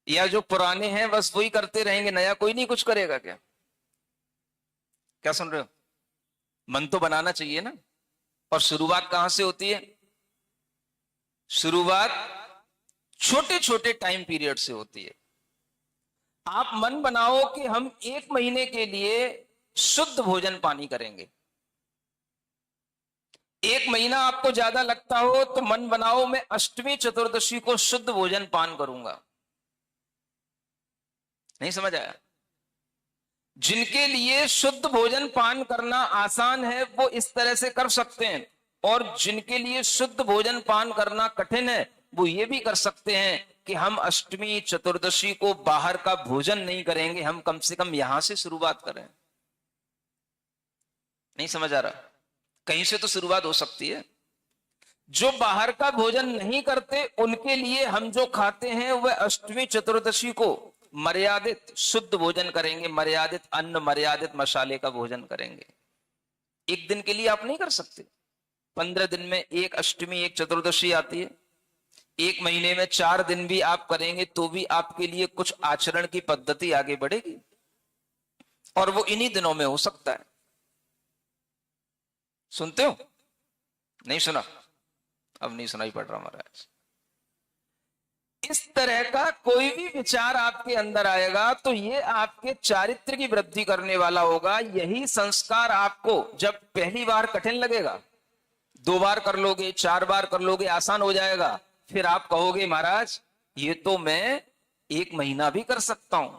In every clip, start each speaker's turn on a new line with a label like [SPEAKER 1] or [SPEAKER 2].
[SPEAKER 1] या जो पुराने हैं बस वही करते रहेंगे, नया कोई नहीं कुछ करेगा क्या? क्या सुन रहे हो? मन तो बनाना चाहिए ना। और शुरुआत कहां से होती है? शुरुआत छोटे छोटे टाइम पीरियड से होती है। आप मन बनाओ कि हम 1 महीने के लिए शुद्ध भोजन पानी करेंगे। 1 महीना आपको ज्यादा लगता हो तो मन बनाओ मैं अष्टमी चतुर्दशी को शुद्ध भोजन पान करूंगा। नहीं समझ आया? जिनके लिए शुद्ध भोजन पान करना आसान है वो इस तरह से कर सकते हैं, और जिनके लिए शुद्ध भोजन पान करना कठिन है वो ये भी कर सकते हैं कि हम अष्टमी चतुर्दशी को बाहर का भोजन नहीं करेंगे, हम कम से कम यहां से शुरुआत करें। नहीं समझ आ रहा? कहीं से तो शुरुआत हो सकती है। जो बाहर का भोजन नहीं करते उनके लिए हम जो खाते हैं वह अष्टमी चतुर्दशी को मर्यादित शुद्ध भोजन करेंगे, मर्यादित अन्न, मर्यादित मसाले का भोजन करेंगे। एक दिन के लिए आप नहीं कर सकते। 15 दिन में एक अष्टमी एक चतुर्दशी आती है। 1 महीने में 4 दिन भी आप करेंगे तो भी आपके लिए कुछ आचरण की पद्धति आगे बढ़ेगी, और वो इन्हीं दिनों में हो सकता है। सुनते हो? नहीं सुना? अब नहीं सुनाई पड़ रहा महाराज। इस तरह का कोई भी विचार आपके अंदर आएगा तो ये आपके चारित्र की वृद्धि करने वाला होगा। यही संस्कार आपको जब पहली बार कठिन लगेगा, 2 बार कर लोगे, 4 बार कर लोगे, आसान हो जाएगा। फिर आप कहोगे महाराज ये तो मैं 1 महीना भी कर सकता हूं।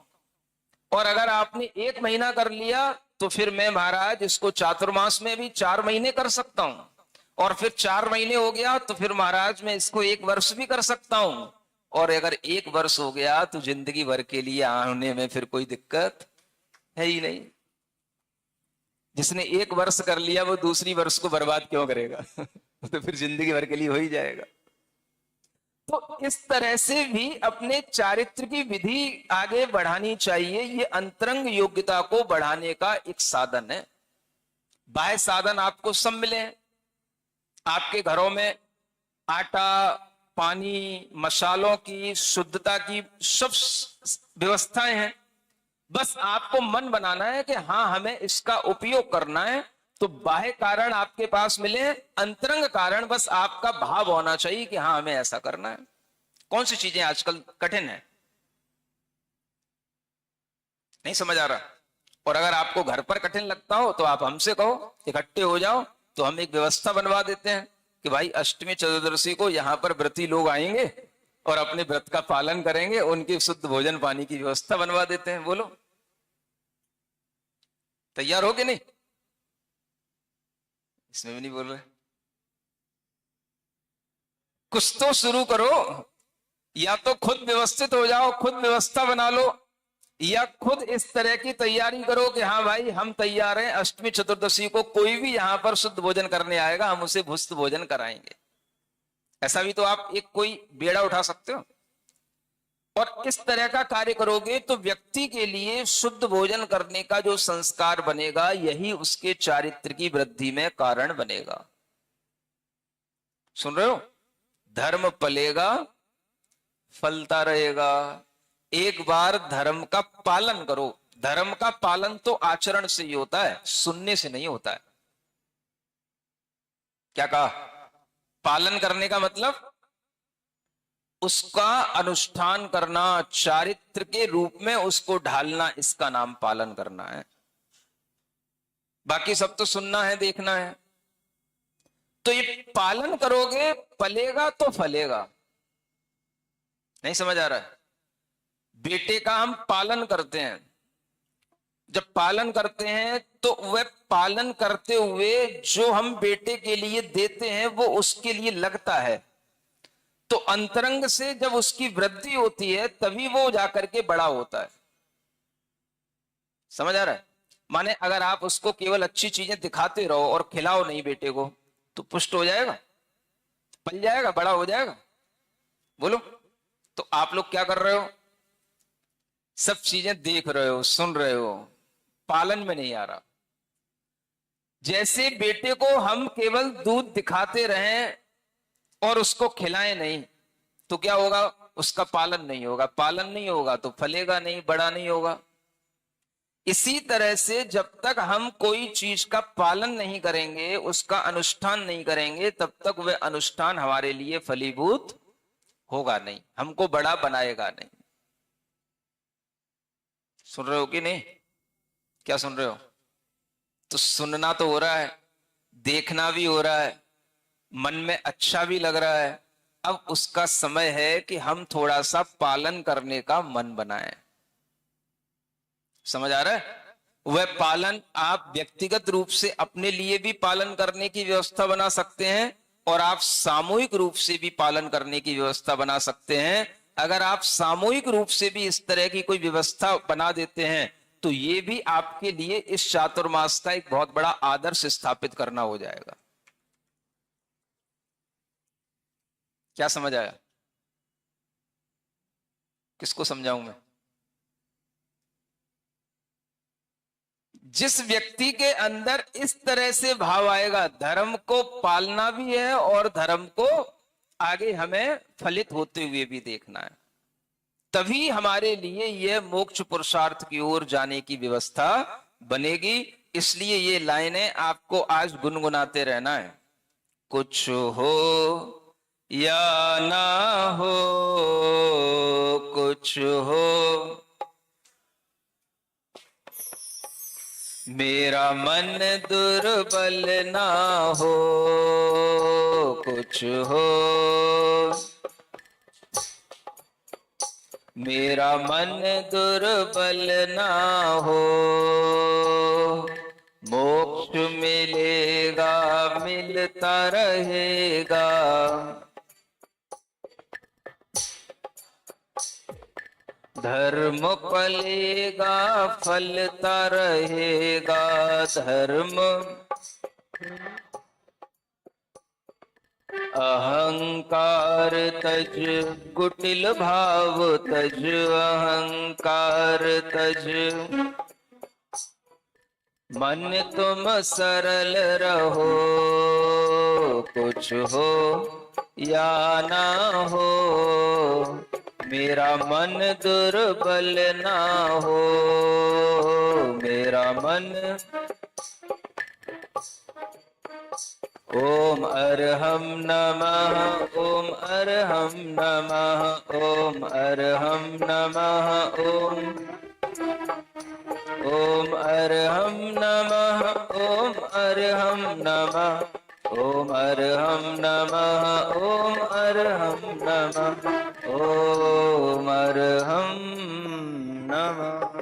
[SPEAKER 1] और अगर आपने 1 महीना कर लिया तो फिर मैं महाराज इसको चातुर्मास में भी 4 महीने कर सकता हूं। और फिर 4 महीने हो गया तो फिर महाराज मैं इसको 1 वर्ष भी कर सकता हूं। और अगर 1 वर्ष हो गया तो जिंदगी भर के लिए आने में फिर कोई दिक्कत है ही नहीं। जिसने 1 वर्ष कर लिया वो दूसरी वर्ष को बर्बाद क्यों करेगा? तो फिर जिंदगी भर के लिए हो ही जाएगा। तो इस तरह से भी अपने चारित्र की विधि आगे बढ़ानी चाहिए। ये अंतरंग योग्यता को बढ़ाने का एक साधन है। बाह्य साधन आपको सब मिले हैं। आपके घरों में आटा, पानी, मसालों की, शुद्धता की सब व्यवस्थाएं हैं। बस आपको मन बनाना है कि हाँ हमें इसका उपयोग करना है। तो बाह्य कारण आपके पास मिले, अंतरंग कारण बस आपका भाव होना चाहिए कि हाँ हमें ऐसा करना है। कौन सी चीजें आजकल कठिन है? नहीं समझ आ रहा? और अगर आपको घर पर कठिन लगता हो तो आप हमसे कहो, इकट्ठे हो जाओ, तो हम एक व्यवस्था बनवा देते हैं कि भाई अष्टमी चतुर्दशी को यहां पर व्रती लोग आएंगे और अपने व्रत का पालन करेंगे, उनके शुद्ध भोजन पानी की व्यवस्था बनवा देते हैं। बोलो तैयार हो कि नहीं? इसमें भी नहीं बोल रहे। कुछ तो शुरू करो। या तो खुद व्यवस्थित हो जाओ, खुद व्यवस्था बना लो, या खुद इस तरह की तैयारी करो कि हाँ भाई हम तैयार हैं, अष्टमी चतुर्दशी को कोई भी यहां पर शुद्ध भोजन करने आएगा हम उसे भुस्त भोजन कराएंगे। ऐसा भी तो आप एक कोई बेड़ा उठा सकते हो। और इस तरह का कार्य करोगे तो व्यक्ति के लिए शुद्ध भोजन करने का जो संस्कार बनेगा यही उसके चारित्र की वृद्धि में कारण बनेगा। सुन रहे हो? धर्म पलेगा, फलता रहेगा। एक बार धर्म का पालन करो। धर्म का पालन तो आचरण से ही होता है, सुनने से नहीं होता है। क्या कहा? पालन करने का मतलब उसका अनुष्ठान करना, चारित्र के रूप में उसको ढालना, इसका नाम पालन करना है। बाकी सब तो सुनना है, देखना है। तो ये पालन करोगे, पलेगा तो फलेगा। नहीं समझ आ रहा है? बेटे का हम पालन करते हैं। जब पालन करते हैं तो वह पालन करते हुए जो हम बेटे के लिए देते हैं वो उसके लिए लगता है। तो अंतरंग से जब उसकी वृद्धि होती है तभी वो जाकर के बड़ा होता है। समझ आ रहा है? माने अगर आप उसको केवल अच्छी चीजें दिखाते रहो और खिलाओ नहीं बेटे को तो पुष्ट हो जाएगा, पल जाएगा, बड़ा हो जाएगा। बोलो। तो आप लोग क्या कर रहे हो? सब चीजें देख रहे हो, सुन रहे हो, पालन में नहीं आ रहा। जैसे बेटे को हम केवल दूध दिखाते रहें और उसको खिलाएं नहीं तो क्या होगा? उसका पालन नहीं होगा, पालन नहीं होगा तो फलेगा नहीं, बड़ा नहीं होगा। इसी तरह से जब तक हम कोई चीज का पालन नहीं करेंगे, उसका अनुष्ठान नहीं करेंगे, तब तक वह अनुष्ठान हमारे लिए फलीभूत होगा नहीं, हमको बड़ा बनाएगा नहीं। सुन रहे हो कि नहीं? क्या सुन रहे हो? तो सुनना तो हो रहा है, देखना भी हो रहा है, मन में अच्छा भी लग रहा है। अब उसका समय है कि हम थोड़ा सा पालन करने का मन बनाएं। समझ आ रहा है? वह पालन आप व्यक्तिगत रूप से अपने लिए भी पालन करने की व्यवस्था बना सकते हैं और आप सामूहिक रूप से भी पालन करने की व्यवस्था बना सकते हैं। अगर आप सामूहिक रूप से भी इस तरह की कोई व्यवस्था बना देते हैं तो ये भी आपके लिए इस चातुर्मास का एक बहुत बड़ा आदर्श स्थापित करना हो जाएगा। क्या समझ आया? किसको समझाऊं मैं? जिस व्यक्ति के अंदर इस तरह से भाव आएगा, धर्म को पालना भी है और धर्म को आगे हमें फलित होते हुए भी देखना है, तभी हमारे लिए यह मोक्ष पुरुषार्थ की ओर जाने की व्यवस्था बनेगी। इसलिए ये लाइनें आपको आज गुनगुनाते रहना है। कुछ हो या ना हो, कुछ हो मेरा मन दुर्बल ना हो, कुछ हो मेरा मन दुर्बल ना हो, मोक्ष मिलेगा मिलता रहेगा, धर्म फलेगा फलता रहेगा, धर्म अहंकार तज कुटिल भाव तज, अहंकार तज मन तुम सरल रहो, कुछ हो या ना हो मेरा मन दुर्बल ना हो, मेरा मन। ओम अरहम नमः, ओम अरहम नमः, ओम अरहम नमः, ओम अरहम नमः, ओम अरहम नमः, ओम अरहम नमः, ओम अरहम नमः, ओम अरहम नमः।